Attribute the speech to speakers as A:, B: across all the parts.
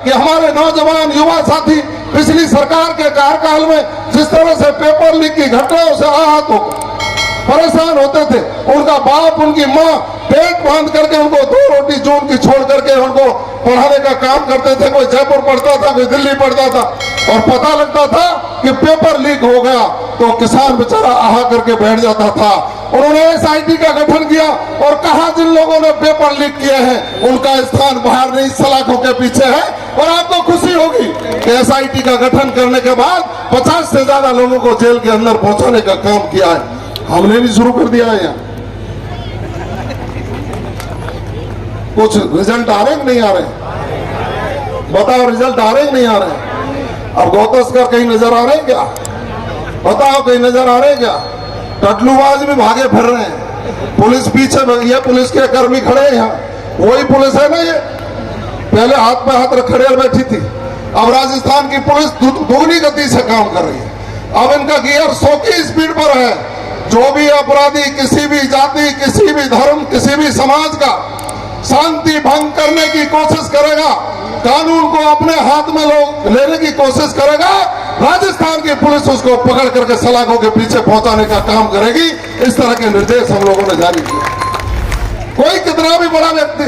A: कि हमारे नौजवान युवा साथी पिछली सरकार के कार्यकाल में जिस तरह से पेपर लीक की घटनाओं से आहत हो परेशान होते थे, उनका बाप उनकी माँ पेट बांध करके उनको 2 रोटी जून की छोड़ करके उनको पढ़ाने का काम करते थे। कोई जयपुर पढ़ता था, कोई दिल्ली पढ़ता था, और पता लगता था कि पेपर लीक हो गया तो किसान बेचारा आहा करके बैठ जाता था। उन्होंने SIT का गठन किया और कहा जिन लोगों ने पेपर लीक किए हैं उनका स्थान बाहर नहीं सलाखों के पीछे है। और आपको खुशी होगी कि SIT का गठन करने के बाद 50 से ज्यादा लोगों को जेल के अंदर पहुंचाने का काम किया है। हमने भी शुरू कर दिया है। यहाँ कुछ रिजल्ट आ रहे कि नहीं आ रहे? बताओ, रिजल्ट आ रहे कि नहीं आ रहे? अब गौतस्कर कहीं नजर आ रहे हैं क्या? बताओ, कहीं नजर आ रहे हैं क्या? टटलूबाज भी भागे फिर रहे हैं, पुलिस पीछे, ये पुलिस के कर्मी खड़े हैं यहाँ, वही पुलिस है ना ये, पहले हाथ पे हाथ रख खड़े बैठी थी, अब राजस्थान की पुलिस दोगुनी गति से काम कर रही है। अब इनका गियर 100 की स्पीड पर है। जो भी अपराधी किसी भी जाति, किसी भी धर्म, किसी भी समाज का शांति भंग करने की कोशिश करेगा, कानून को अपने हाथ में लेने की कोशिश करेगा, राजस्थान की पुलिस उसको पकड़ करके सलाखों के पीछे पहुंचाने का काम करेगी। इस तरह के निर्देश हम लोगों ने जारी किए। कोई कितना भी बड़ा व्यक्ति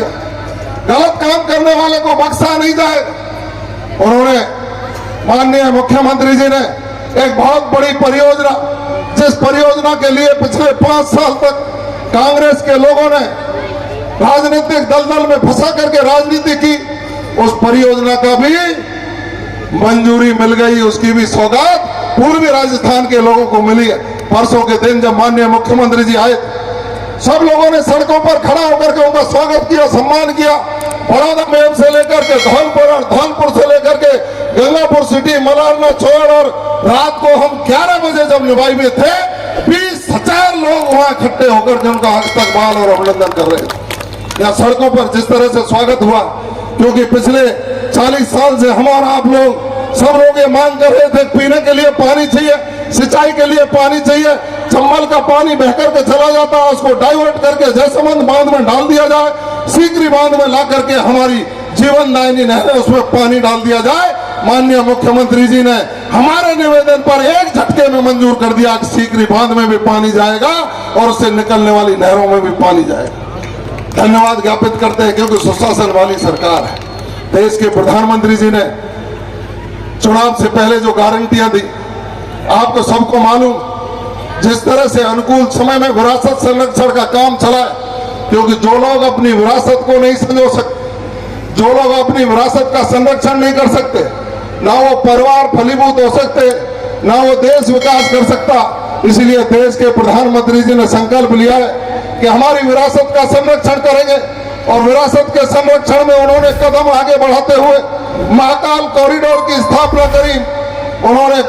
A: गलत काम करने वाले को बख्शा नहीं जाएगा। उन्होंने, माननीय मुख्यमंत्री जी ने एक बहुत बड़ी परियोजना, जिस परियोजना के लिए पिछले 5 साल तक कांग्रेस के लोगों ने राजनीतिक दलदल में फंसा करके राजनीति की, उस परियोजना का भी मंजूरी मिल गई, उसकी भी सौगात पूर्वी राजस्थान के लोगों को मिली है। परसों के दिन जब माननीय मुख्यमंत्री जी आए, सब लोगों ने सड़कों पर खड़ा होकर के उनका स्वागत किया, सम्मान किया। बड़ौदा में से लेकर के धौलपुर से लेकर के गंगापुर सिटी, मलारना, छोड़, और रात को हम 11 बजे जब निभाई में थे, 20,000 लोग वहां इकट्ठे होकर के उनका इस्तकबाल और अभिनंदन कर रहे थे। यहाँ सड़कों पर जिस तरह से स्वागत हुआ, क्योंकि पिछले 40 साल से हमारा आप लोग सब लोग ये मांग कर रहे थे, पीने के लिए पानी चाहिए, सिंचाई के लिए पानी चाहिए। चंबल का पानी बहकर के चला जाता है, उसको डाइवर्ट करके जयसमंद बांध में डाल दिया जाए, सीकरी बांध में ला करके हमारी जीवनदायिनी नहर उसमें पानी डाल दिया जाए। माननीय मुख्यमंत्री जी ने हमारे निवेदन पर एक झटके में मंजूर कर दिया कि सीकरी बांध में भी पानी जाएगा और उससे निकलने वाली नहरों में भी पानी जाएगा। धन्यवाद ज्ञापित करते हैं, क्योंकि सुशासन वाली सरकार है। देश के प्रधानमंत्री जी ने चुनाव से पहले जो गारंटियां दी, आपको सबको मालूम, जिस तरह से अनुकूल समय में विरासत संरक्षण का काम चला है, क्योंकि जो लोग अपनी विरासत को नहीं संजो सकते, जो लोग अपनी विरासत का संरक्षण नहीं कर सकते, ना वो परिवार फलीभूत हो सकते, ना वो देश विकास कर सकता। इसलिए देश के प्रधानमंत्री जी ने संकल्प लिया है कि हमारी विरासत का संरक्षण करेंगे, और विरासत के संरक्षण में उन्होंने कदम आगे बढ़ाते हुए महाकाल कॉरिडोर की स्थापना करी। उन्होंने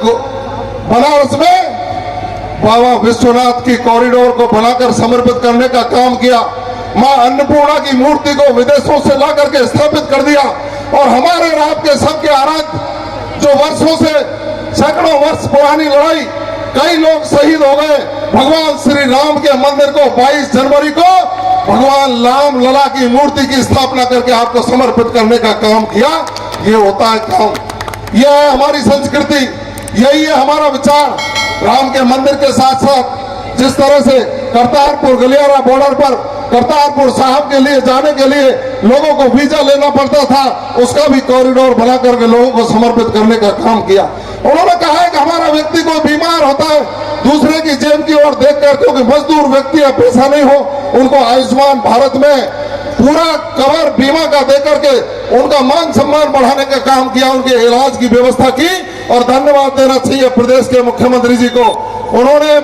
A: बनारस में बाबा विश्वनाथ की कॉरिडोर को बनाकर समर्पित करने का काम किया। मां अन्नपूर्णा की मूर्ति को विदेशों से ला करके स्थापित कर दिया, और हमारे और आपके सबके आराध्य, जो वर्षों से सैकड़ों वर्ष पुरानी लड़ाई, कई लोग शहीद हो गए, भगवान श्री राम के मंदिर को 22 जनवरी को भगवान राम लला की मूर्ति की स्थापना करके आपको समर्पित करने का काम किया। ये होता है काम, यह है हमारी संस्कृति, यही है हमारा विचार। राम के मंदिर के साथ साथ जिस तरह से करतारपुर गलियारा बॉर्डर पर करतारपुर साहब के लिए जाने के लिए लोगों को वीजा लेना पड़ता था, उसका भी कॉरिडोर बना करके लोगों को समर्पित करने का काम किया। उन्होंने कहा है कि हमारा व्यक्ति कोई बीमार होता है, दूसरे की जेब की ओर देख कर, क्योंकि मजदूर व्यक्ति या पैसा नहीं हो, उनको आयुष्मान भारत में पूरा कवर बीमा का दे करके उनका मान सम्मान बढ़ाने का काम किया, उनके इलाज की व्यवस्था की। और धन्यवाद देना चाहिए प्रदेश के मुख्यमंत्री जी को, उन्होंने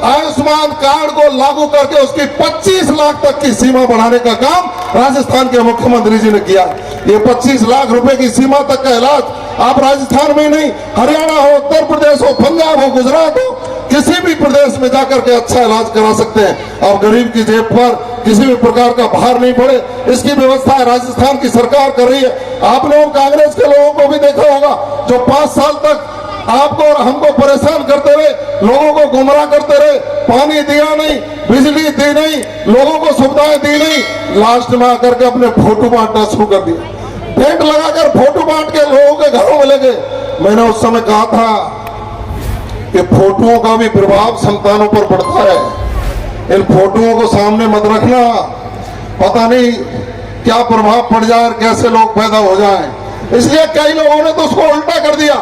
A: आयुष्मान कार्ड को लागू करके उसकी 25 लाख तक की सीमा बढ़ाने का काम राजस्थान के मुख्यमंत्री जी ने किया। ये 25 लाख रुपए की सीमा तक का इलाज आप राजस्थान में नहीं, हरियाणा हो, उत्तर प्रदेश हो, पंजाब हो, गुजरात हो, किसी भी प्रदेश में जाकर के अच्छा इलाज करा सकते हैं और गरीब की जेब पर किसी भी प्रकार का भार नहीं पड़े, इसकी व्यवस्था राजस्थान की सरकार कर रही है। आप लोग कांग्रेस के लोगों को भी देखा होगा, जो 5 साल तक आपको और हमको परेशान करते रहे, लोगों को गुमराह करते रहे, पानी दिया नहीं, बिजली दी नहीं, लोगों को सुविधाएं दी नहीं, लास्ट में आकर के अपने फोटो बांटना शुरू कर दिया। टेंट लगाकर फोटो बांट के लेंगे। मैंने उस समय कहा था कि फोटोओं का भी प्रभाव संतानों पर पड़ता है, इन फोटोओं को सामने मत रखना, पता नहीं क्या प्रभाव पड़ जाए और कैसे लोग पैदा हो जाएं। इसलिए कई लोगों ने तो उसको उल्टा कर दिया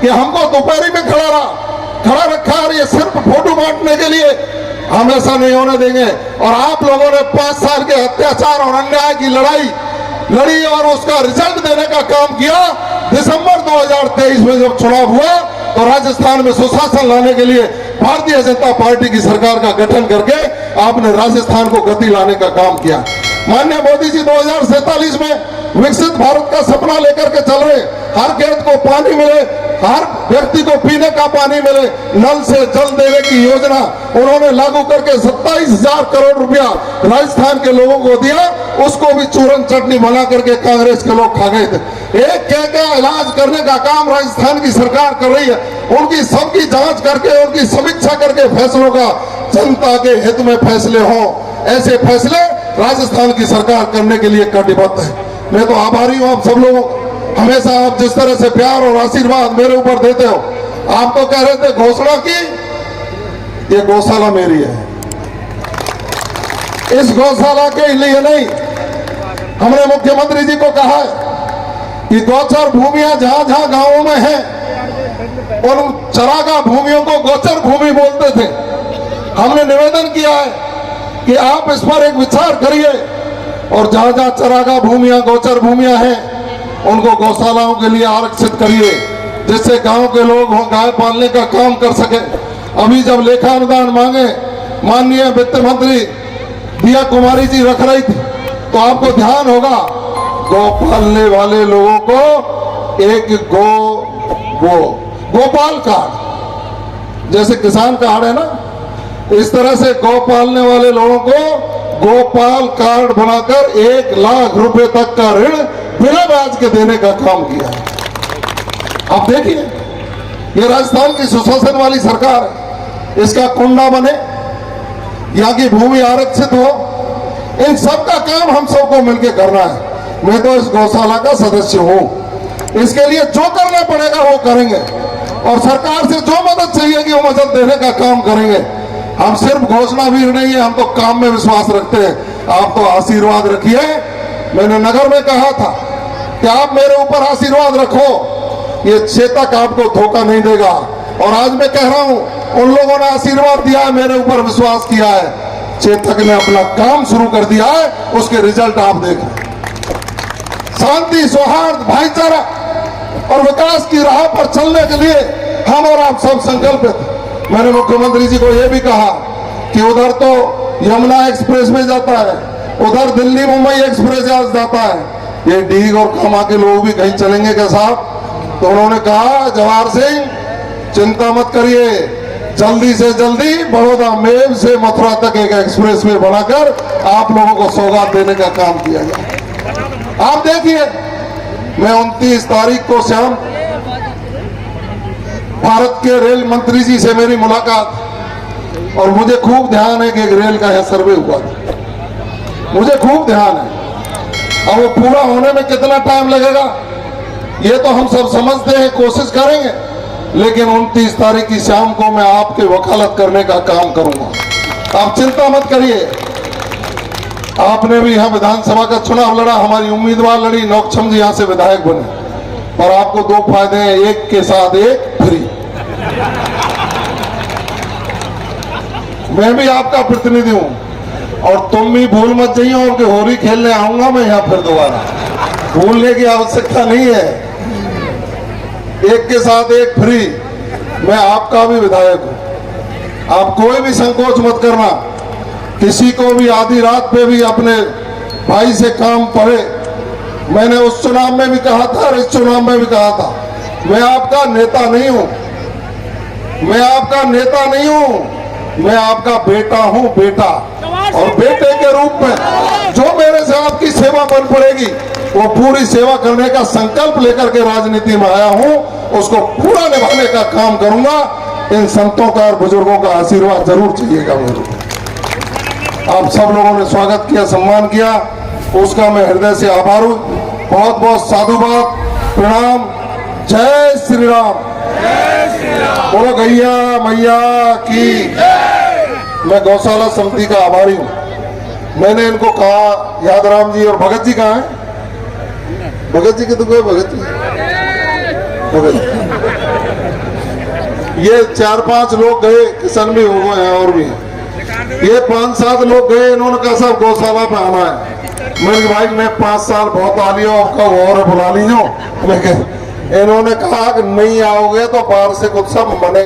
A: कि हमको दोपहरी में खड़ा रखा और ये सिर्फ फोटो बांटने के लिए। हम ऐसा नहीं होने देंगे। और आप लोगों ने 5 साल के अत्याचार और अन्याय की लड़ाई लड़ी और उसका रिजल्ट देने का काम किया। दिसंबर 2023 में जब चुनाव हुआ तो राजस्थान में सुशासन लाने के लिए भारतीय जनता पार्टी की सरकार का गठन करके आपने राजस्थान को गति लाने का काम किया। माननीय मोदी जी 2047 में विकसित भारत का सपना लेकर के चल रहे, हर खेत को पानी मिले, हर व्यक्ति को पीने का पानी मिले, नल से जल देने की योजना उन्होंने लागू करके 27,000 करोड़ रुपया राजस्थान के लोगों को दिया। उसको भी चूरन चटनी बना करके कांग्रेस के लोग खा गए थे। एक क्या इलाज करने का काम राजस्थान की सरकार कर रही है। उनकी सबकी जांच करके, उनकी समीक्षा करके फैसलों का जनता के हित में फैसले हों, ऐसे फैसले राजस्थान की सरकार करने के लिए कटिबद्ध है। मैं तो आभारी हूं आप सब लोगों, हमेशा आप जिस तरह से प्यार और आशीर्वाद मेरे ऊपर देते हो। आप तो कह रहे थे घोषणा की, ये गौशाला मेरी है। इस गौशाला के लिए नहीं, हमने मुख्यमंत्री जी को कहा है कि गोचर भूमियां जहां जहां गांवों में हैं, उन चरागाह भूमियों को गोचर भूमि बोलते थे। हमने निवेदन किया है कि आप इस पर एक विचार करिए और जहां जहां चरागाह भूमियां, गोचर भूमियां हैं, उनको गौशालाओं के लिए आरक्षित करिए, जिससे गांव के लोग गाय पालने का काम कर सके। अभी जब लेखा अनुदान मांगे माननीय वित्त मंत्री दिया कुमारी जी रख रही थी, तो आपको ध्यान होगा गौ पालने वाले लोगों को एक गोपाल कार्ड, जैसे किसान कार्ड है ना, इस तरह से गौ पालने वाले लोगों को गोपाल कार्ड बनाकर 1 लाख रुपए तक का ऋण बिना ब्याज के देने का काम किया है। आप देखिए, ये राजस्थान की सुशासन वाली सरकार है, इसका कुंडा बने, यहाँ की भूमि आरक्षित हो, इन सब का काम हम सबको मिलकर करना है। मैं तो इस गौशाला का सदस्य हूं, इसके लिए जो करना पड़ेगा वो करेंगे और सरकार से जो मदद चाहिए कि वो मदद देने का काम करेंगे। हम सिर्फ घोषणा भी नहीं है, हम तो काम में विश्वास रखते हैं। आप तो आशीर्वाद रखिए। मैंने नगर में कहा था कि आप मेरे ऊपर आशीर्वाद रखो, ये चेतक आपको धोखा नहीं देगा। और आज मैं कह रहा हूं, उन लोगों ने आशीर्वाद दिया है, मेरे ऊपर विश्वास किया है, चेतक ने अपना काम शुरू कर दिया है, उसके रिजल्ट आप देख रहे हैं। शांति, सौहार्द, भाईचारा और विकास की राह पर चलने के लिए हम और आप सब संकल्पित। मैंने मुख्यमंत्री जी को यह भी कहा कि उधर तो यमुना एक्सप्रेस में जाता है, उधर दिल्ली मुंबई एक्सप्रेस जाता है, ये डीग और खामा के लोग भी कहीं चलेंगे क्या साहब? तो उन्होंने कहा, जवाहर सिंह चिंता मत करिए, जल्दी से जल्दी बड़ौदा मेल से मथुरा तक एक एक्सप्रेस वे बनाकर आप लोगों को सौगात देने का काम किया गया। आप देखिए, मैं 29 तारीख को शाम भारत के रेल मंत्री जी से मेरी मुलाकात, और मुझे खूब ध्यान है कि एक रेल का यह सर्वे हुआ था, मुझे खूब ध्यान है। अब वो पूरा होने में कितना टाइम लगेगा ये तो हम सब समझते हैं, कोशिश करेंगे, लेकिन 29 तारीख की शाम को मैं आपके वकालत करने का काम करूंगा। आप चिंता मत करिए। आपने भी यहाँ विधानसभा का चुनाव लड़ा, हमारी उम्मीदवार लड़ी, नौक्षम जी यहाँ से विधायक बने, और आपको 2 फायदे हैं, एक के साथ एक फ्री। मैं भी आपका प्रतिनिधि हूं और तुम भी भूल मत जाइए, और होली खेलने आऊंगा मैं यहाँ फिर दोबारा, भूलने की आवश्यकता नहीं है। एक के साथ एक फ्री, मैं आपका भी विधायक हूं। आप कोई भी संकोच मत करना, किसी को भी आधी रात पे भी अपने भाई से काम पड़े। मैंने उस चुनाव में भी कहा था और इस चुनाव में भी कहा था, मैं आपका नेता नहीं हूं, मैं आपका नेता नहीं हूं, मैं आपका बेटा हूं, बेटा। और बेटे के रूप में जो मेरे से आपकी सेवा बन पड़ेगी, वो पूरी सेवा करने का संकल्प लेकर के राजनीति में आया हूं, उसको पूरा निभाने का काम करूंगा। इन संतों का और बुजुर्गों का आशीर्वाद जरूर चाहिएगा मेरे को। आप सब लोगों ने स्वागत किया, सम्मान किया, उसका मैं हृदय से आभार हूं। बहुत बहुत साधुवाद, प्रणाम। जय श्री राम। बोलो गैया मैया की। मैं गौशाला समिति का आभारी हूँ। मैंने इनको कहा, यादराम जी और भगत जी कहाँ हैं? भगत जी के तो गए, भगत जी ये 4-5 लोग गए, किसान भी हो गए हैं और भी हैं। ये 5-7 लोग गए, इन्होंने कहा सब गौशाला पे आना है। मैंने कहा भाई मैं 5 साल बहुत आ लियो, आपका और बुला लीजिए। इन्होंने कहा कि नहीं आओगे तो बाहर से कुछ सब मने